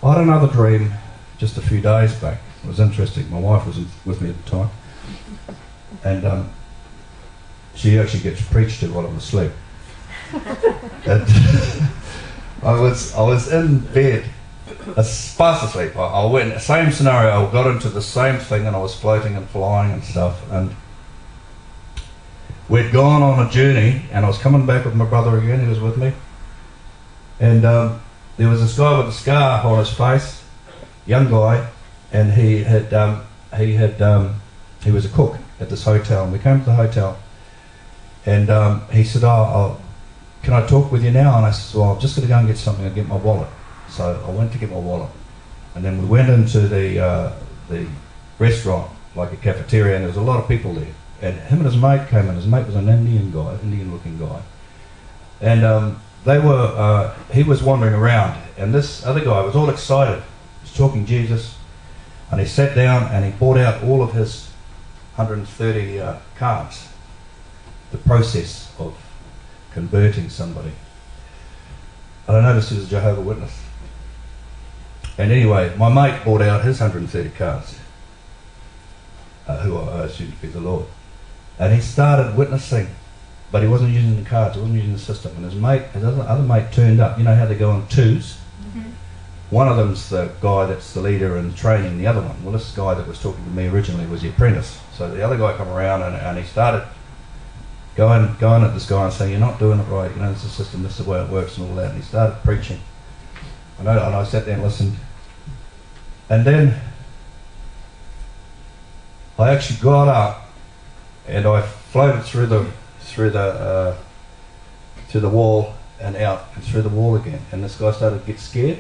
I had another dream just a few days back. It was interesting. My wife was with me at the time, and she actually gets preached to while I'm asleep. And I was in bed, fast asleep. I went same scenario. I got into the same thing, and I was floating and flying and stuff. And we'd gone on a journey, and I was coming back with my brother again. He was with me, and there was this guy with a scar on his face, young guy, and he was a cook at this hotel. And we came to the hotel, and he said, "Can I talk with you now?" And I said, "Well, I'm just going to go and get something and get my wallet." So I went to get my wallet, and then we went into the restaurant, like a cafeteria, and there was a lot of people there. And him and his mate came in. His mate was an Indian-looking guy, and he was wandering around, and this other guy was all excited. He was talking Jesus, and he sat down and he brought out all of his 130 cards, the process of converting somebody. And I noticed he was a Jehovah's Witness. And anyway, my mate brought out his 130 cards, who I assumed to be the Lord. And he started witnessing, but he wasn't using the cards, he wasn't using the system. And his other mate turned up. You know how they go on twos? Mm-hmm. One of them's the guy that's the leader and training the other one. Well, this guy that was talking to me originally was the apprentice. So the other guy come around and he started going at this guy and saying, "You're not doing it right, you know, this is the system, this is the way it works," and all that. And he started preaching. And I sat there and listened. And then I actually got up and I floated through the wall and out and through the wall again. And this guy started to get scared.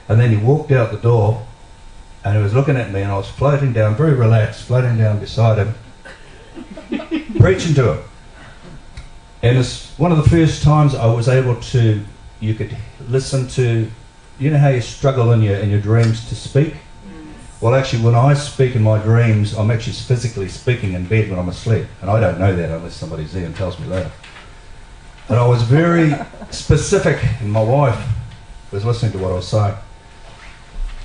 And then he walked out the door and he was looking at me, and I was floating down, very relaxed, floating down beside him, preaching to him. And it's one of the first times I was able to, you could listen to, you know how you struggle in your dreams to speak? Well, actually, when I speak in my dreams, I'm actually physically speaking in bed when I'm asleep. And I don't know that unless somebody's there and tells me later. And I was very specific, and my wife was listening to what I was saying.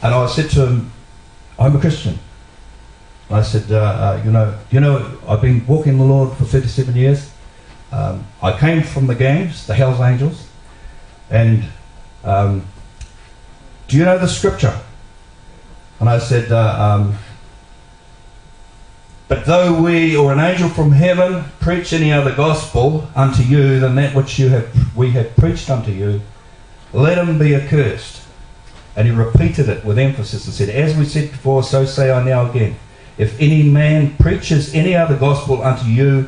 And I said to him, "I'm a Christian." I said, you know, I've been walking the Lord for 37 years. I came from the gangs, the Hell's Angels. And do you know the scripture? And I said, "But though we or an angel from heaven preach any other gospel unto you than that which we have preached unto you, let him be accursed." And he repeated it with emphasis and said, "As we said before, so say I now again. If any man preaches any other gospel unto you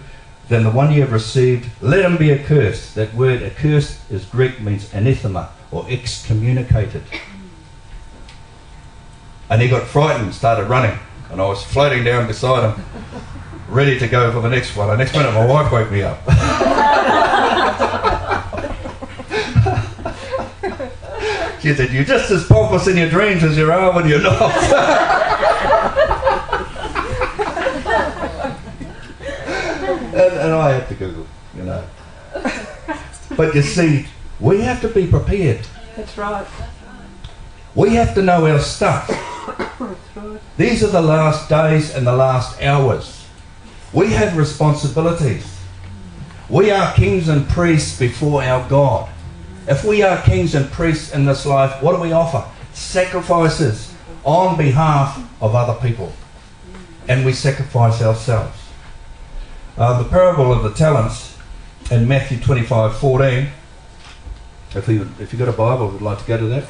than the one you have received, let him be accursed." That word accursed is Greek, means anathema or excommunicated. And he got frightened and started running. And I was floating down beside him, ready to go for the next one. The next minute my wife woke me up. She said, "You're just as pompous in your dreams as you are when you're not." And I had to Google, you know. But you see, we have to be prepared. That's right. We have to know our stuff. That's right. These are the last days and the last hours. We have responsibilities. We are kings and priests before our God. If we are kings and priests in this life, what do we offer? Sacrifices on behalf of other people. And we sacrifice ourselves. The parable of the talents in Matthew 25:14. If you've got a Bible, we'd like to go to that.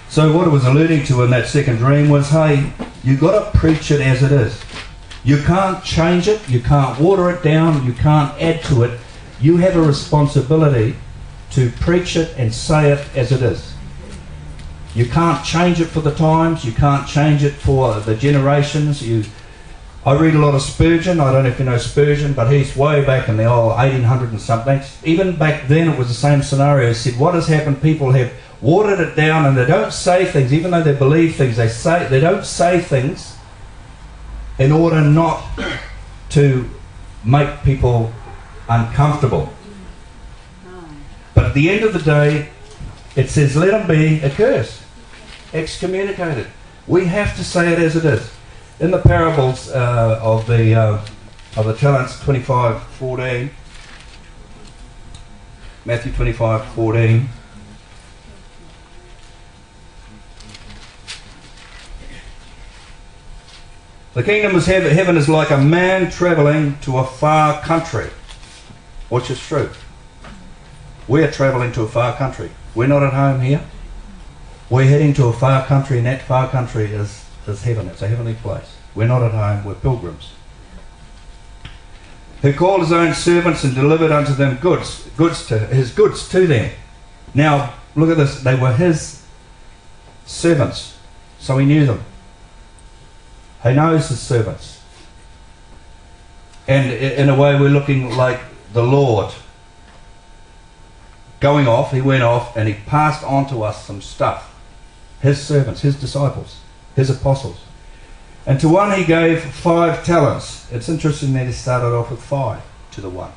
So what it was alluding to in that second dream was, hey, you got to preach it as it is. You can't change it, you can't water it down, you can't add to it. You have a responsibility to preach it and say it as it is. You can't change it for the times, you can't change it for the generations. I read a lot of Spurgeon. I don't know if you know Spurgeon, but he's way back in the old 1800 and something. Even back then it was the same scenario. He said, what has happened, people have watered it down and they don't say things, even though they believe things, they don't say things in order not to make people uncomfortable. But at the end of the day, it says, let them be accursed, excommunicated. We have to say it as it is. In the parables of the talents, 25:14, Matthew 25:14. The kingdom of heaven is like a man travelling to a far country, which is true. We're travelling to a far country. We're not at home here. We're heading to a far country, and that far country is heaven. It's a heavenly place. We're not at home. We're pilgrims. Who called his own servants and delivered unto them goods to them. Now, look at this. They were his servants, so he knew them. He knows his servants. And in a way, we're looking like the Lord. Going off, he went off and he passed on to us some stuff. His servants, his disciples, his apostles. And to one he gave 5 talents. It's interesting that he started off with 5 to the one.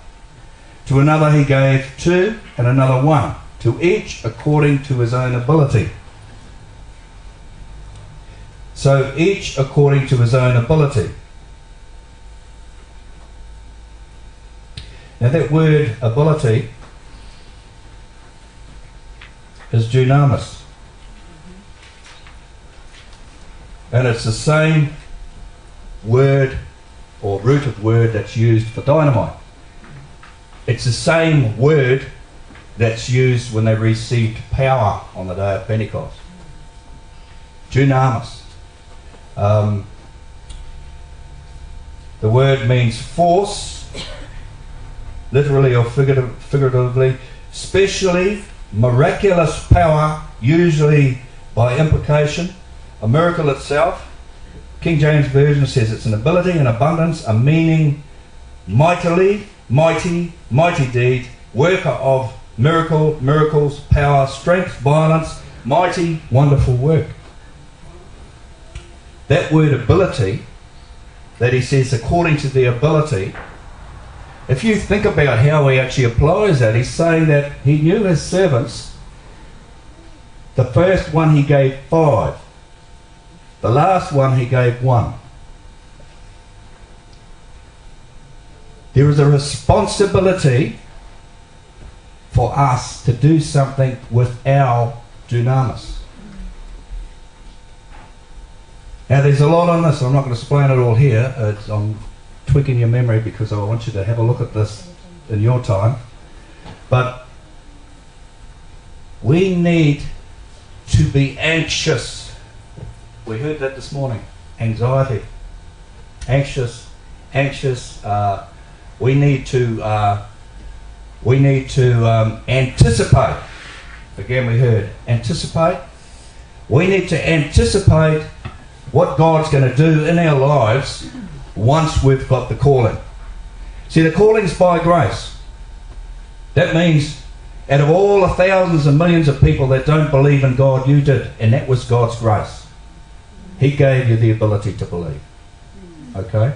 To another he gave 2 and another 1. To each according to his own ability. So each according to his own ability. Now that word ability is dunamis. And it's the same word or root of word that's used for dynamite. It's the same word that's used when they received power on the day of Pentecost. Dunamis. The word means force, literally or figuratively, specially miraculous power, usually by implication. A miracle itself, King James Version says it's an ability, an abundance, a meaning, mightily, mighty deed, worker of miracles, power, strength, violence, mighty, wonderful work. That word ability, that he says according to the ability, if you think about how he actually applies that, he's saying that he knew his servants. The first one he gave 5. The last one he gave 1. There is a responsibility for us to do something with our dunamis. Now there's a lot on this. I'm not going to explain it all here. I'm tweaking your memory because I want you to have a look at this in your time. But we need to be anxious. We heard that this morning. Anxiety. Anxious. We need to anticipate. Again, we heard anticipate. We need to anticipate what God's going to do in our lives once we've got the calling. See, the calling's by grace. That means out of all the thousands and millions of people that don't believe in God, you did, and that was God's grace. He gave you the ability to believe. Okay?